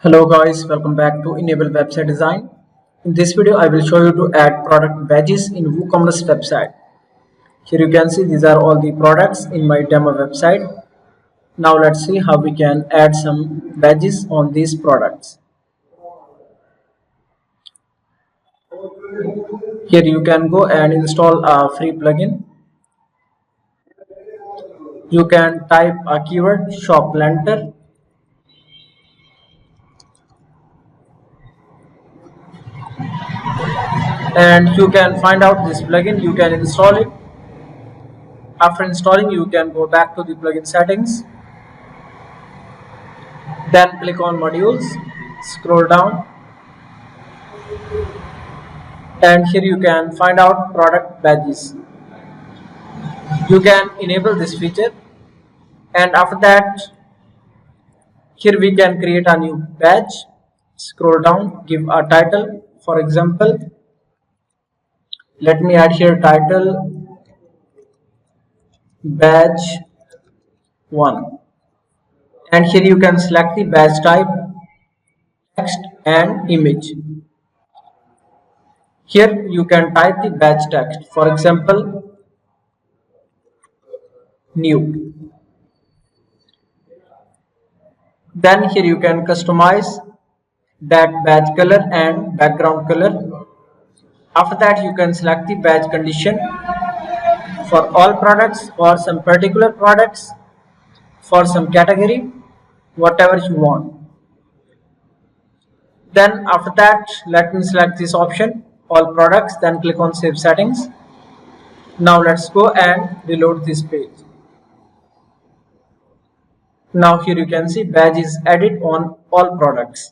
Hello guys, welcome back to Enable Website Design. In this video, I will show you to add product badges in WooCommerce website. Here you can see these are all the products in my demo website. Now let's see how we can add some badges on these products. Here you can go and install a free plugin. You can type a keyword shop lantern and you can find out this plugin. You can install it. After installing, you can go back to the plugin settings, then click on modules, scroll down, and here you can find out product badges. You can enable this feature, and after that here we can create a new badge. Scroll down, give a title. For example, let me add here title badge 1, and here you can select the badge type, text and image. Here you can type the badge text, for example new. Then here you can customize that badge color and background color. After that you can select the badge condition for all products, for some particular products, for some category, whatever you want. Then after that let me select this option, all products, then click on save settings. Now let's go and reload this page. Now here you can see badge is added on all products.